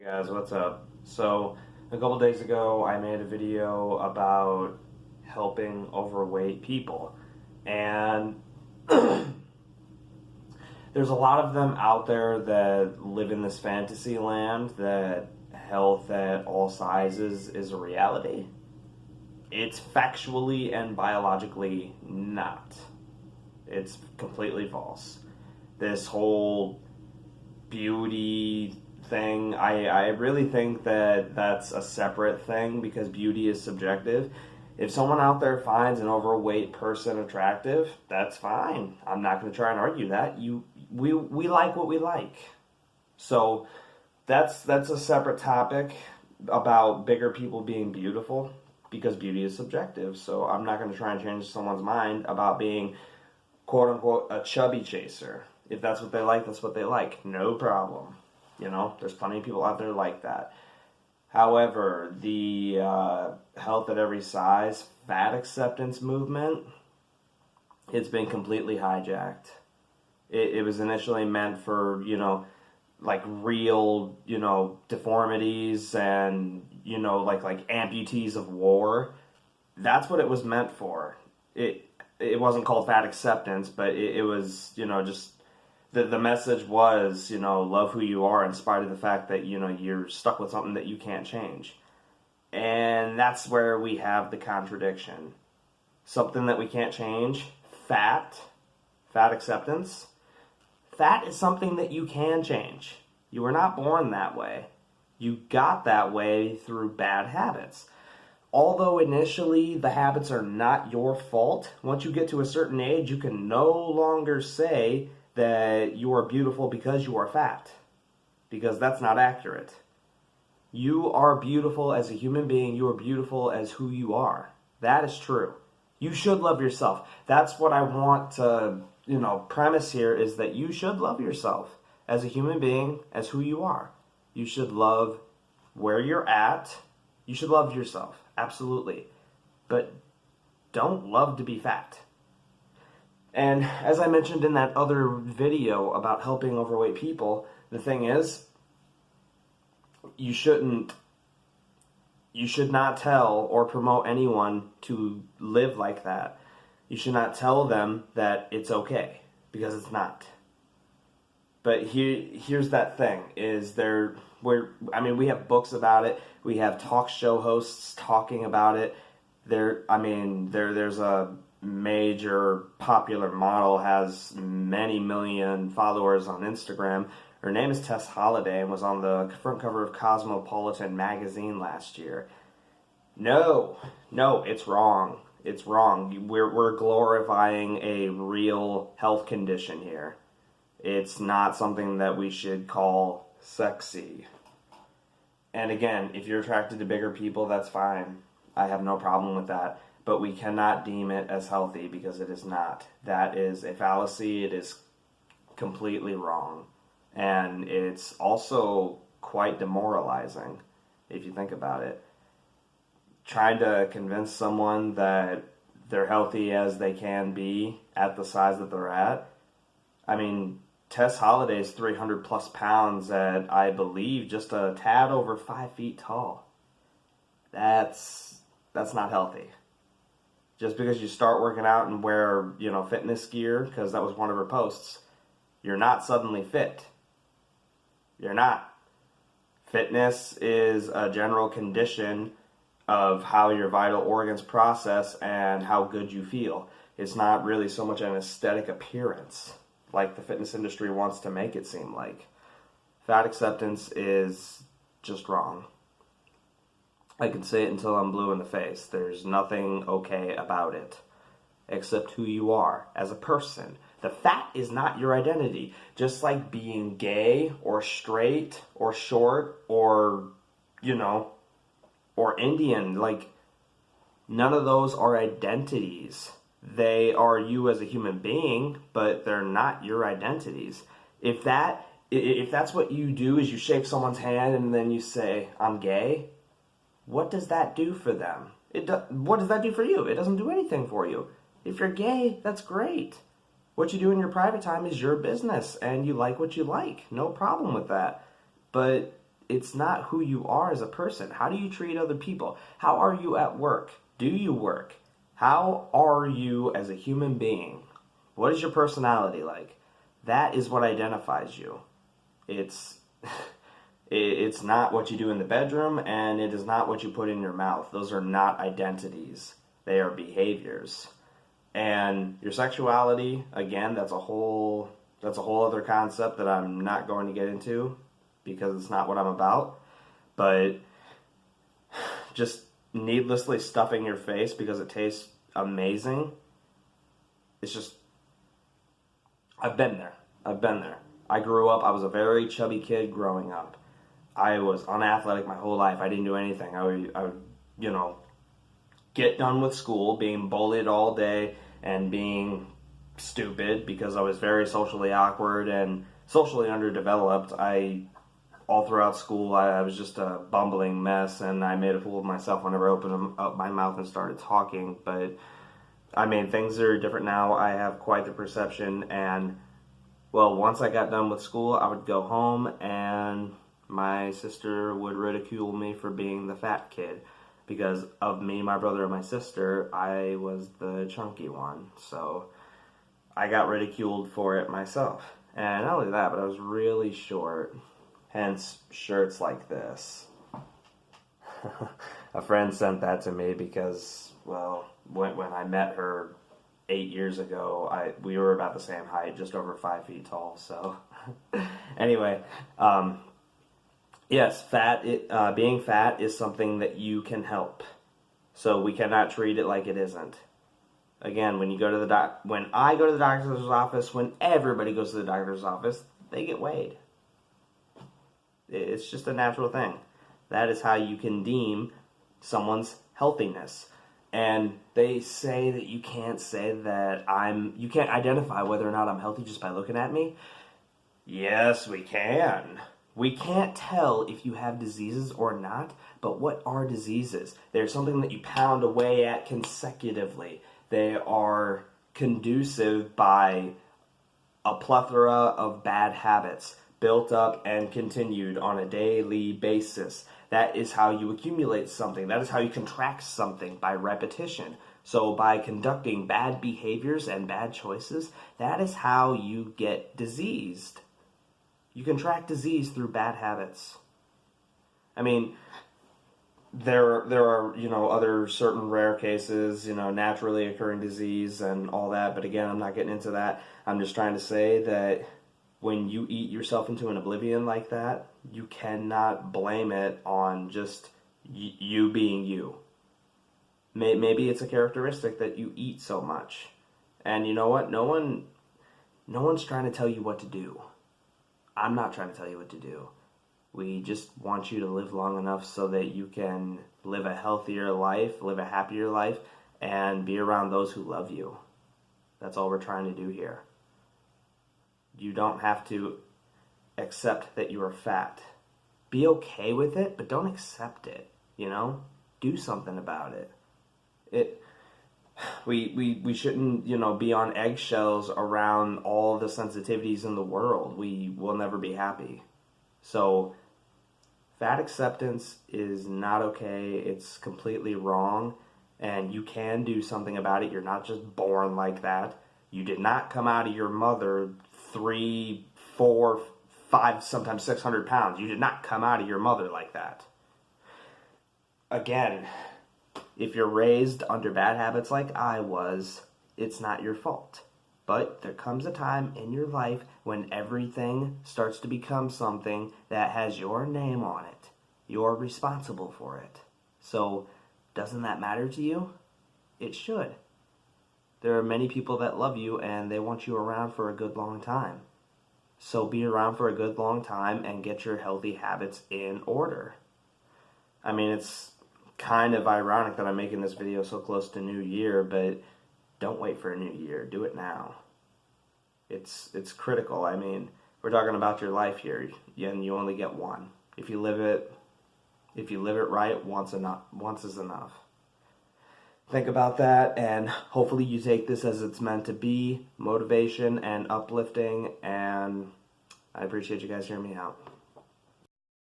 Hey guys, what's up? So, a couple days ago, I made a video about helping overweight people. And there's a lot of them out there that live in this fantasy land that health at all sizes is a reality. It's factually and biologically not. It's completely false. This whole beauty thing, I really think that that's a separate thing because beauty is subjective. If someone out there finds an overweight person attractive, that's fine. I'm not going to try and argue that. We like what we like. So that's a separate topic about bigger people being beautiful because beauty is subjective. So I'm not going to try and change someone's mind about being quote unquote a chubby chaser. If that's what they like, that's what they like. No problem. There's plenty of people out there like that. However, the health at every size, fat acceptance movement, it's been completely hijacked. It was initially meant for, like real, deformities and, like amputees of war. That's what it was meant for. It wasn't called fat acceptance, but it was, just the message was, love who you are in spite of the fact that, you're stuck with something that you can't change. And that's where we have the contradiction. Something that we can't change, fat acceptance. Fat is something that you can change. You were not born that way. You got that way through bad habits. Although initially the habits are not your fault, once you get to a certain age, you can no longer say that you are beautiful because you are fat. Because that's not accurate. You are beautiful as a human being. You are beautiful as who you are. That is true. You should love yourself. That's what I want to, premise here is that you should love yourself as a human being, as who you are. You should love where you're at. You should love yourself. Absolutely. But don't love to be fat. And as I mentioned in that other video about helping overweight people, the thing is, you should not tell or promote anyone to live like that. You should not tell them that it's okay, because it's not. But here's that thing, is we have books about it, we have talk show hosts talking about it. There's a major popular model, has many million followers on Instagram. Her name is Tess Holliday and was on the front cover of Cosmopolitan magazine last year. No, it's wrong. It's wrong. We're glorifying a real health condition here. It's not something that we should call sexy. And again, if you're attracted to bigger people, that's fine. I have no problem with that. But we cannot deem it as healthy because it is not. That is a fallacy. It is completely wrong. And it's also quite demoralizing if you think about it. Trying to convince someone that they're healthy as they can be at the size that they're at. Tess Holliday is 300 plus pounds at, I believe, just a tad over 5 feet tall. That's not healthy. Just because you start working out and wear, fitness gear, because that was one of her posts, you're not suddenly fit. You're not. Fitness is a general condition of how your vital organs process and how good you feel. It's not really so much an aesthetic appearance like the fitness industry wants to make it seem like. Fat acceptance is just wrong. I can say it until I'm blue in the face. There's nothing okay about it, except who you are as a person. The fat is not your identity. Just like being gay or straight or short or, or Indian, none of those are identities. They are you as a human being, but they're not your identities. If that's what you do, is you shake someone's hand and then you say, I'm gay, what does that do for them? What does that do for you? It doesn't do anything for you. If you're gay, that's great. What you do in your private time is your business, and you like what you like. No problem with that. But it's not who you are as a person. How do you treat other people? How are you at work? Do you work? How are you as a human being? What is your personality like? That is what identifies you. It's it's not what you do in the bedroom, and it is not what you put in your mouth. Those are not identities. They are behaviors. And your sexuality, again, that's a whole other concept that I'm not going to get into because it's not what I'm about. But just needlessly stuffing your face because it tastes amazing, it's just, I've been there. I grew up, I was a very chubby kid growing up. I was unathletic my whole life. I didn't do anything. I would get done with school, being bullied all day and being stupid because I was very socially awkward and socially underdeveloped. All throughout school, I was just a bumbling mess, and I made a fool of myself whenever I opened up my mouth and started talking. But, I mean, things are different now. I have quite the perception, and, well, once I got done with school, I would go home, and my sister would ridicule me for being the fat kid. Because of me, my brother, and my sister, I was the chunky one. So I got ridiculed for it myself. And not only that, but I was really short. Hence, shirts like this. A friend sent that to me because, well, when I met her 8 years ago, we were about the same height, just over 5 feet tall. So anyway, yes, being fat is something that you can help. So we cannot treat it like it isn't. Again, when I go to the doctor's office, when everybody goes to the doctor's office, they get weighed. It's just a natural thing. That is how you can deem someone's healthiness. And they say that you can't say that you can't identify whether or not I'm healthy just by looking at me. Yes, we can. We can't tell if you have diseases or not, but what are diseases? They're something that you pound away at consecutively. They are conducive by a plethora of bad habits built up and continued on a daily basis. That is how you accumulate something. That is how you contract something, by repetition. So by conducting bad behaviors and bad choices, that is how you get diseased. You contract disease through bad habits. I mean, there are, other certain rare cases, naturally occurring disease and all that. But again, I'm not getting into that. I'm just trying to say that when you eat yourself into an oblivion like that, you cannot blame it on just you being you. Maybe it's a characteristic that you eat so much. And you know what? No one's trying to tell you what to do. I'm not trying to tell you what to do. We just want you to live long enough so that you can live a healthier life, live a happier life, and be around those who love you. That's all we're trying to do here. You don't have to accept that you are fat. Be okay with it, but don't accept it, Do something about it. We shouldn't, be on eggshells around all the sensitivities in the world. We will never be happy. So, fat acceptance is not okay. It's completely wrong, and you can do something about it. You're not just born like that. You did not come out of your mother 3, 4, 5, sometimes 600 pounds. You did not come out of your mother like that. Again, if you're raised under bad habits like I was, it's not your fault. But there comes a time in your life when everything starts to become something that has your name on it. You're responsible for it. So, doesn't that matter to you? It should. There are many people that love you and they want you around for a good long time. So be around for a good long time and get your healthy habits in order. I mean, it's kind of ironic that I'm making this video so close to New Year, but don't wait for a new year. Do it now. It's critical. I mean, we're talking about your life here, and you only get one. If you live it right, once is enough. Think about that, and hopefully you take this as it's meant to be, motivation and uplifting, and I appreciate you guys hearing me out.